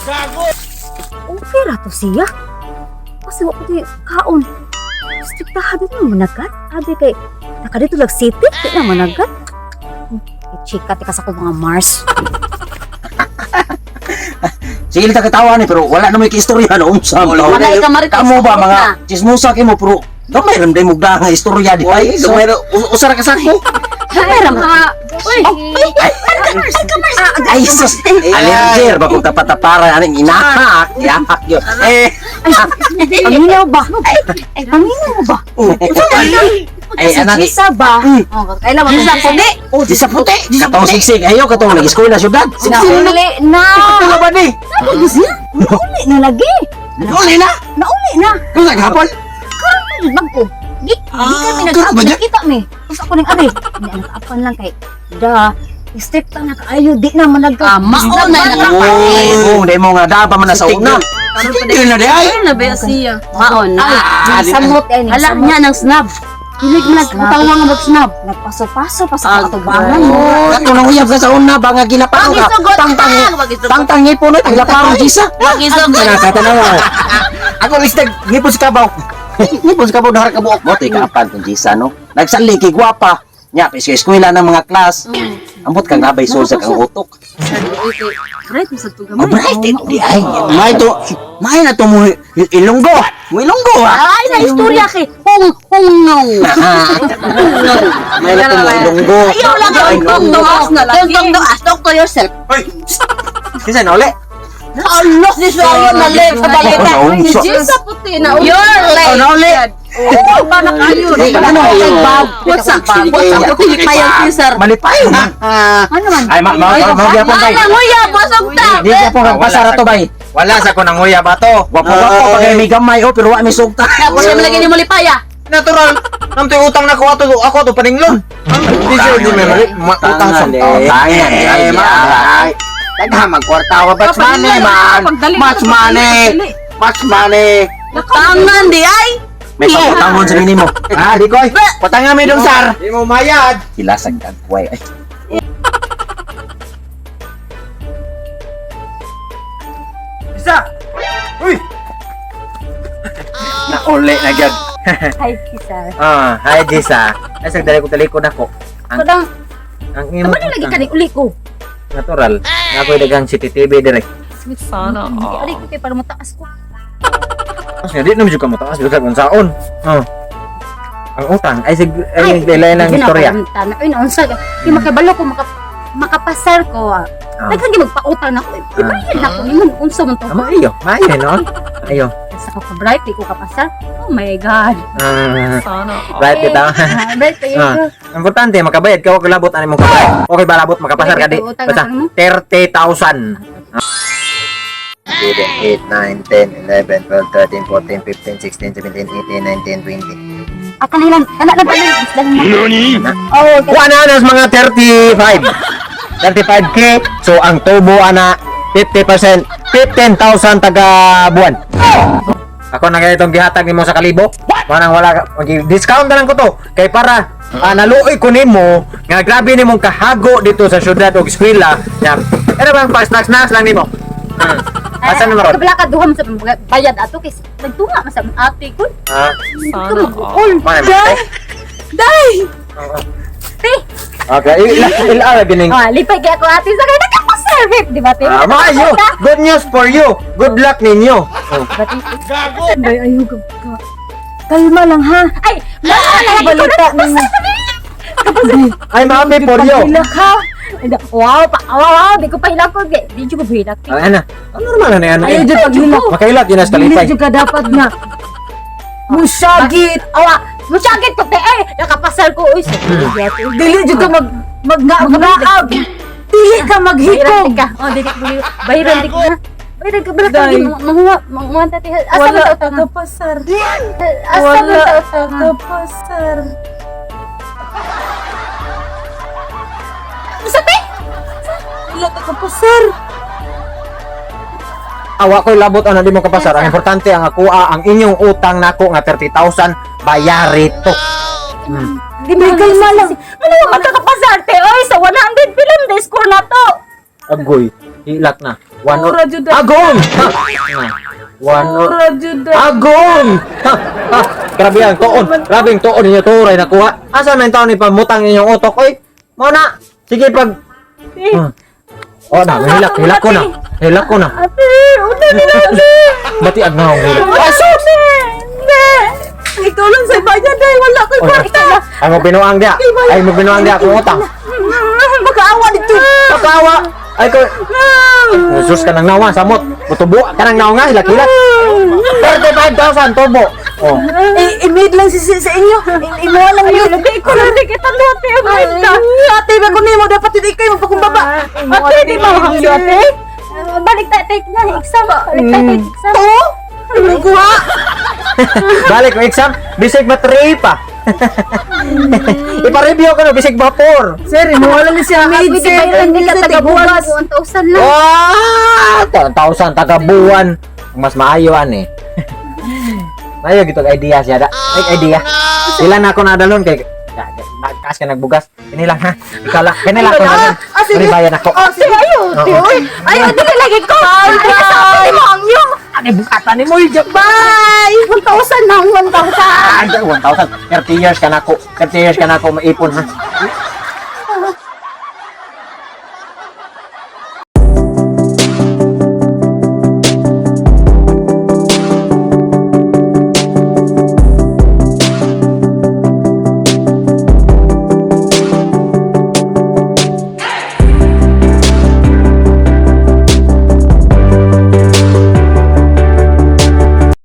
Okay ra to siya. Kasi wala ko kaon. Striktahan dito ng managat. Abi kay, naka dito lang city, di na managat. Chika, tika sa ko mga Mars. Sige kita katawa ni pero wala na may istorya no unsa. Wala ka marita. Kamo ba mga chismosa kimo pero gamay ram day mugda nga istorya di ay. Gamay usara ka sako. Ay, mga... Uy! Ay sus. Allergier ba kung tapatapara aning inahak. Yahak yo. Paminaw ba? Paminaw ba? Ay anak Isa ba? Kailan mo sa puti? oh di sa puti. Katong siksik ayo katong nag-eskwela syudad. Nauli na! Ano ba ni? Nauli na lagi! Uli na. Nauli na! Kung naghapon. Karon magko. Di kami nagkita mi. Tapos ako nang ari. Hindi anak apan lang kay da. Strict na kaayo di na managka. Maon na Oh, di mo nga dapa man na sa una. Hindi na di ay. na ba siya? Maon na. Samot eh. Hala niya ng snap. Kilig na utang nga mag-snap. Nagpaso-paso pa sa katubangan mo. Kato nang uyab ka sa una ba nga ginapang ka. Tang ngipon na taglapang gisa. Nakatanaw. Ako listag ngipon sa kabaw. Ngipon sa kabaw dahar ka buok mo tay kapan kung gisa no. Nagsali kay gwapa. Nya pis eskwela ng mga klas. Ambot kang gabay sul sa kang utok. Right mo sa tuga Oh, bright di ay. May na to mo ilonggo. Mo ilonggo ha. Ay na istorya kay hung May na to mo ilonggo. Ayaw lang ang doas na lang. Yung doas, talk to yourself. Kisa na uli. Allah, this one na left sa balita. Sa puti na. You're late. na uli. Oh, ba na kayo? Ano yun? What's up? Puti pa yung sir. Malipayo na. Ano man? Ay, magyapon bay. Ano nguya, basog ta. Di ka po pasara to bay. Wala sa ko nang nguya ba to? Wapo-wapo pag may gamay o pero wa may sugta. Tapos yung lagi ni mo lipaya. Natural. Nang to utang na ko ako to paninglon. Di siya di may utang sa to. Ay, Dagha magkwarta wa batch money man. Batch money. Tangan di ay. may pagutangon sa minimo. Ah, di koy. Patanga mi dong sar. Di mo mayad. Kilasag kagway. Ay. Isa. Uy. Nauli na gyud. Hi, sir. Hi Jisa. Ay sagdali ko talikod ako. Kadang, Ang imo naman lagi ka ni uli ko. natural. Ako dagang CCTV direct. Sana. Hindi uli ko kay para mataas ko. Kasi di naman ka mataas bisa kung saon. Ang utang ay sig ay dela lang istorya. Ay, naunsa. Di makabalo ko, makapasar ko. Nagkagi magpautang na ko. Ibayan na ko. Iman, unsa man to. Maayo no. Ayo. Sa ko ka-bright, di ko kapasar. Oh my God. Right kita. Bright pa yun. Importante makabayad ka og labot ani mo kabayad. Okay ba labot makapasar ka di. Basta 30,000. 7, 8, 9, 10, 11, 12, 13, 14, 15, 16, 17, 18, 19, 20. Akan ilan. Anak na ba yun? Oh, Kuha na nas mga 35. 35k. So ang tubo ana 50%, 15,000 taga buwan. Ako na ganitong gihatag nimo sa kalibo. Manang wala discount na lang ko to. Kay para naluoy ko nimo nga grabe nimong kahago dito sa syudad og eskwela. Yan. Ano bang pa snacks lang nimo? Asa na maron? kabila ka duham sa bayad ato kay nagtunga man sa ate ko. Sana. Mana Day! Day! Te! Okay, ila gining. Lipay kay ako ate sa kay nagkapasarvip, di ba te? Maayo. Good news for you. Good luck ninyo. Day, ayun ka. Kalma lang ha. Ay, balita ninyo. I'm happy for you. Hilak ha. Wow, di ko pa hilakod kay. Di ko hilak. Ano? Normal na yan. Ayaw dyan paghilak. Makailat yun as Dili kalipay. juga dapat nga. Musyagit. Musyagit ko te ay nakapasar ko uy. Dili juga magnaab. Dili ka maghikom. Oh, dili bayran di ka. Bayran ka bala ka manguha tati. Asa man ta kapasar. Asa man ta kapasar. Sabi? Wala ka kapasar. Awa ko'y labot ano di mo kapasar. Ang importante ang ang inyong utang nako nga 30,000 bayari to. Di may kalma lang. Ano naman ka kapasar te? Oy, sa 100 film na score na to. Agoy. Hilak na. One or... Mura jud. Agon! Ha? One or... Mura jud. Agon! Ha? Ha? Grabe ang tuon. Grabe ang tuon ninyo turay nakuha. Asa man taon ni pamutang ninyong utok? Oy, mo na. Sige pag... Oh na, hilak ko na. Hilak ko na. Ate, udah nila ate. Bati agnaw hilak. Asus! Hindi! Ikaw lang sa bayan dahil wala ko'y Oh, kwarta. ay mo binuang dia. Ay mo binuang dia kung utang. Magkaawa dito. Pakawa. Ay ko. Sus ka nang nawa samot. Butubo ka nang nawa nga hilak-hilak. 35,000 tubo. Oh. I-made lang sa inyo. Imuha lang yun. Hindi ko lang kita lote. Ate, bago nimo dapat hindi kayo magpakumbaba. Ate, di ba hangyo ate? Balik tayo take na exam. Balik tayo take exam. Oo? Ano kuha? Balik mo exam. Bisig ma-3 pa. Ipa-review ko no bisig vapor. Sir, imuha lang siya made sir. Hindi ka taga-buwas. 1,000 lang. Wow! 1,000 taga buwan. Mas maayoan eh. Mayo gitu idea siya da. Like idea. Ilan na ako nadalon kay nagkas ka nagbugas. Kini lang ha. Ikaw lang. Kini lang ako na. Kini bayan ako. Oh, sige, ayo. Ayo, di lagi ko. Ay, kasama mo ang iyo. Ano bukatan ni mo yung bye. 1,000 lang, 1,000. Ay, 1,000. 30 years ka na ako. 30 years ka na ako maipon ha.